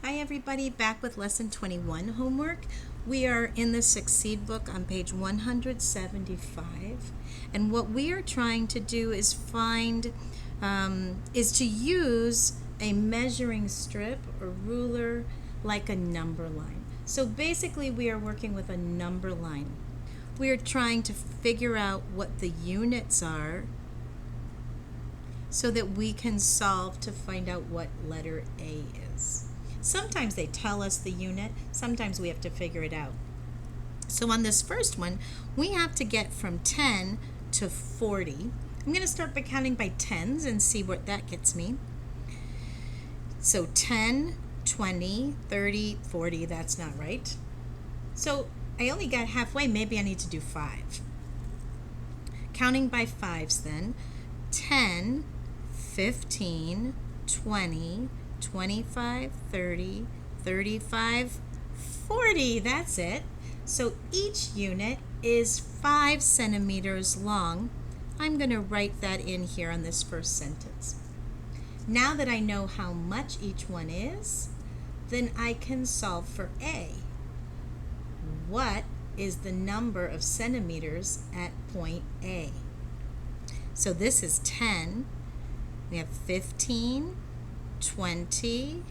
Hi everybody, back with lesson 21 homework. We are in the Succeed book on page 175, and what we are trying to do is to use a measuring strip or ruler like a number line. So basically we are working with a number line. We are trying to figure out what the units are so that we can solve to find out what letter A is. Sometimes they tell us the unit, sometimes we have to figure it out. So on this first one, we have to get from 10 to 40. I'm going to start by counting by tens and see what that gets me. So 10, 20, 30, 40, that's not right. So I only got halfway, maybe I need to do 5. Counting by fives then, 10, 15, 20, 25, 30, 35, 40. That's it. So each unit is 5 centimeters long. I'm going to write that in here on this first sentence. Now that I know how much each one is, then I can solve for A. What is the number of centimeters at point A? So this is 10. We have 15, 20,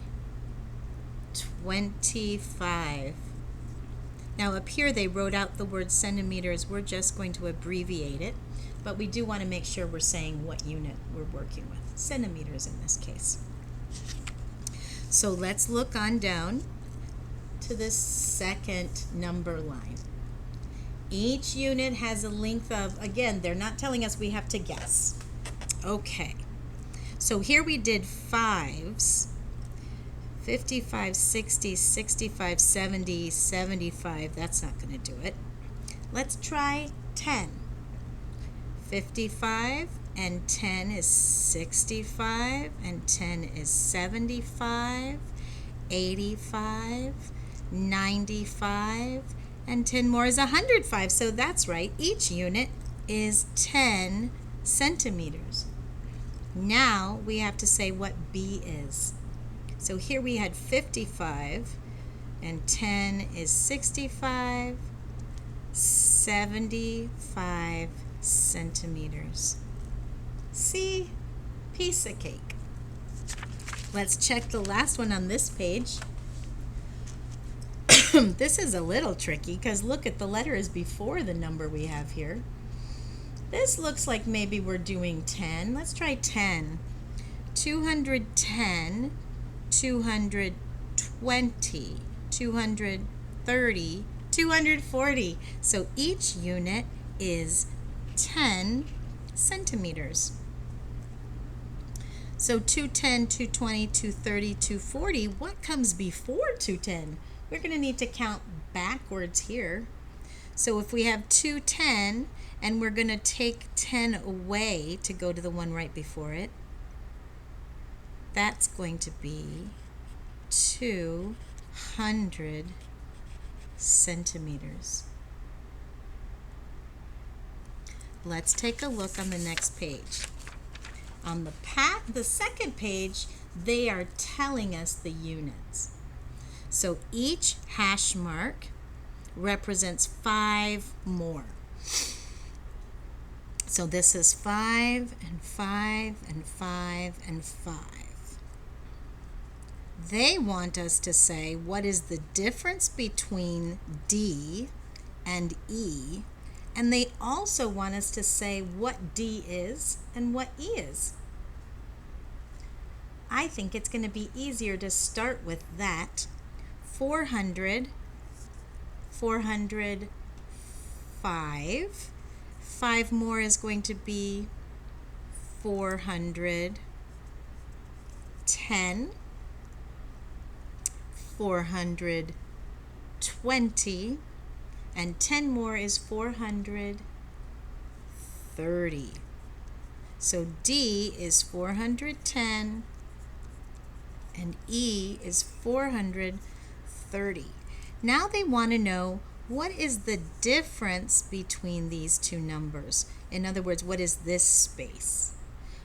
25. Now up here they wrote out the word centimeters. We're just going to abbreviate it, but we do want to make sure we're saying what unit we're working with. Centimeters in this case. So let's look on down to the second number line. Each unit has a length of, again, they're not telling us, we have to guess. Okay. So here we did 5s, 55, 60, 65, 70, 75. That's not going to do it. Let's try 10. 55 and 10 is 65 and 10 is 75, 85, 95, and 10 more is 105. So that's right. Each unit is 10 centimeters. Now we have to say what B is. So here we had 55 and 10 is 65, 75 centimeters. See? Piece of cake. Let's check the last one on this page. This is a little tricky because look at the letter is before the number we have here. This looks like maybe we're doing 10. Let's try 10. 210, 220, 230, 240. So each unit is 10 centimeters. So 210, 220, 230, 240. What comes before 210? We're going to need to count backwards here. So if we have 210 and we're going to take 10 away to go to the one right before it, that's going to be 200 centimeters. Let's take a look on the next page. On the second page, they are telling us the units. So each hash mark represents 5 more. So this is 5 and 5 and 5 and 5. They want us to say what is the difference between D and E, and they also want us to say what D is and what E is. I think it's going to be easier to start with that. 400, 405. 5 more is going to be 410, 420, and 10 more is 430. So D is 410 and E is 430. Now they want to know what is the difference between these two numbers. In other words, what is this space?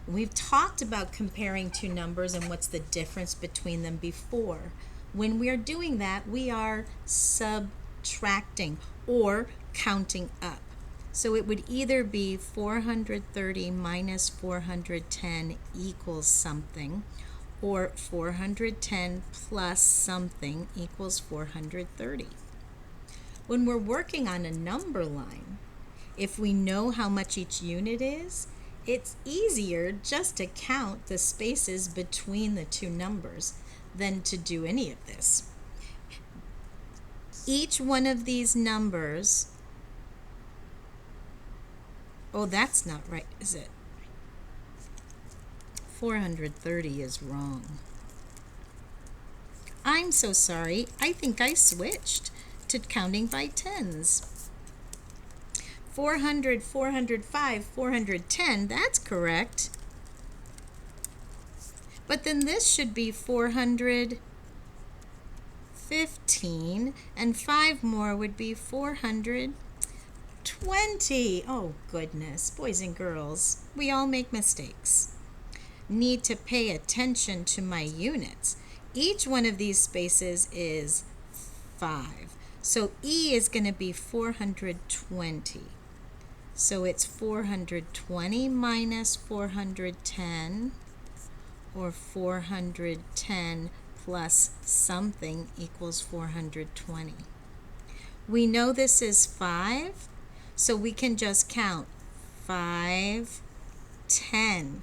We've talked about comparing two numbers and what's the difference between them before. When we are doing that, we are subtracting or counting up. So it would either be 430 minus 410 equals something, or 410 plus something equals 430. When we're working on a number line, if we know how much each unit is, it's easier just to count the spaces between the two numbers than to do any of this. Each one of these numbers, oh, that's not right, is it? 430 is wrong. I'm so sorry. I think I switched to counting by tens. 400, 405, 410, that's correct. But then this should be 415, and 5 more would be 420. Oh goodness, boys and girls, we all make mistakes. Need to pay attention to my units. Each one of these spaces is 5. So E is going to be 420. So it's 420 minus 410, or 410 plus something equals 420. We know this is 5, so we can just count 5, 10.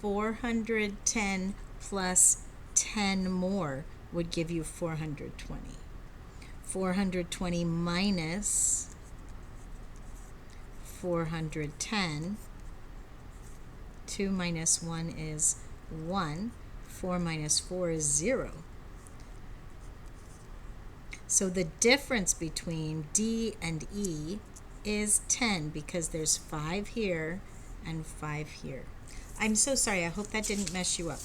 410 plus 10 more would give you 420. 420 minus 410, 2 minus 1 is 1, 4 minus 4 is 0. So the difference between D and E is 10 because there's 5 here and 5 here. I'm so sorry, I hope that didn't mess you up.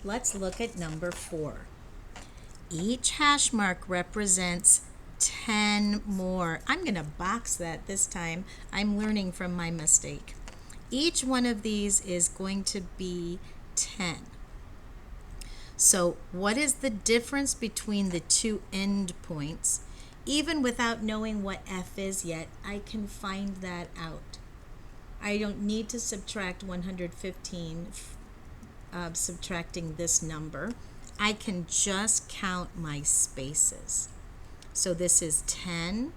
Let's look at number 4. Each hash mark represents 10 more. I'm going to box that this time. I'm learning from my mistake. Each one of these is going to be 10. So what is the difference between the two end points? Even without knowing what F is yet, I can find that out. I don't need to subtract 115, subtracting this number. I can just count my spaces. So this is 10,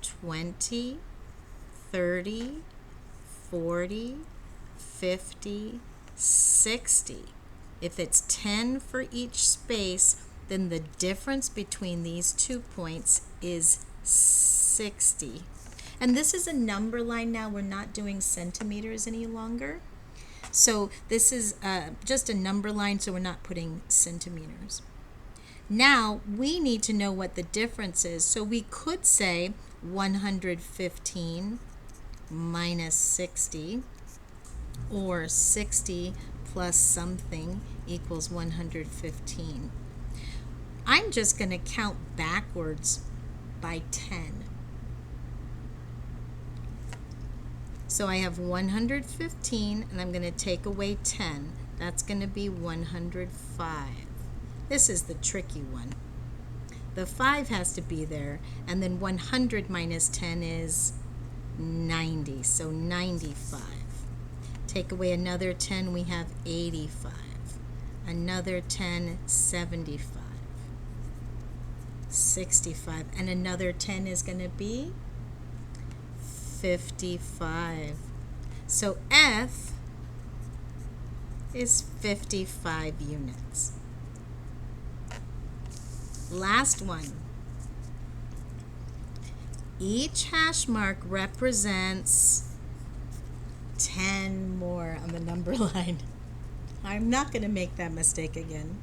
20, 30, 40, 50, 60. If it's 10 for each space, then the difference between these 2 points is 60. And this is a number line now. We're not doing centimeters any longer. So this is just a number line, so we're not putting centimeters. Now we need to know what the difference is. So we could say 115 minus 60, or 60 plus something equals 115. I'm just going to count backwards by 10. So I have 115, and I'm going to take away 10. That's going to be 105. This is the tricky one. The 5 has to be there, and then 100 minus 10 is 90, so 95. Take away another 10, we have 85. Another 10, 75. 65, and another 10 is going to be 55. So F is 55 units. Last one. Each hash mark represents 10 more on the number line. I'm not going to make that mistake again.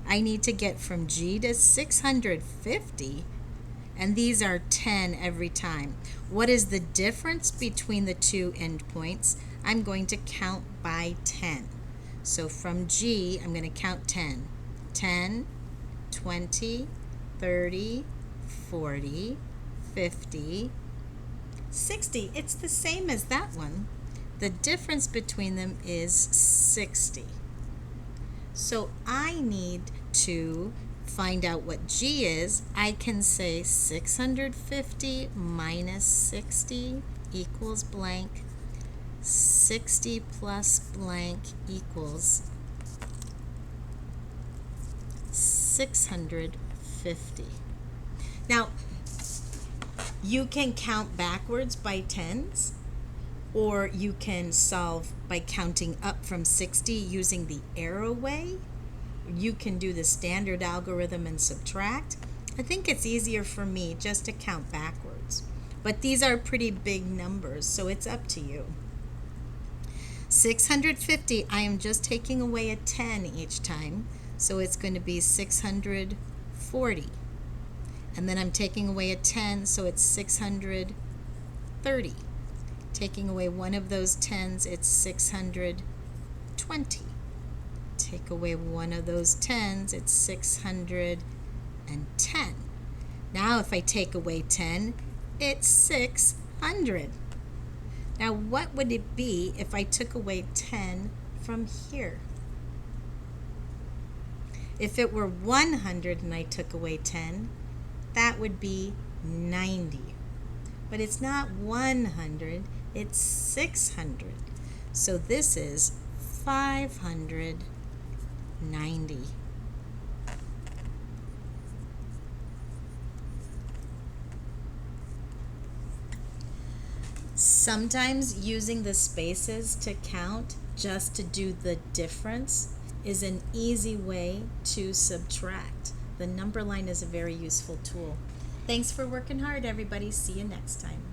I need to get from G to 650, and these are 10 every time. What is the difference between the two endpoints? I'm going to count by 10. So from G, I'm going to count 10. 10, 20, 30, 40, 50, 60. It's the same as that one. The difference between them is 60. So I need to find out what G is. I can say 650 minus 60 equals blank. 60 plus blank equals 650. Now, you can count backwards by tens, or you can solve by counting up from 60 using the arrow way. You can do the standard algorithm and subtract. I think it's easier for me just to count backwards. But these are pretty big numbers, so it's up to you. 650, I am just taking away a 10 each time, so it's going to be 640. And then I'm taking away a 10, so it's 630. Taking away one of those 10s, it's 620. Take away one of those 10s, it's 610. Now if I take away 10, it's 600. Now what would it be if I took away 10 from here? If it were 100 and I took away 10, that would be 90. But it's not 100, it's 600. So this is 590. Sometimes using the spaces to count just to do the difference is an easy way to subtract. The number line is a very useful tool. Thanks for working hard, everybody. See you next time.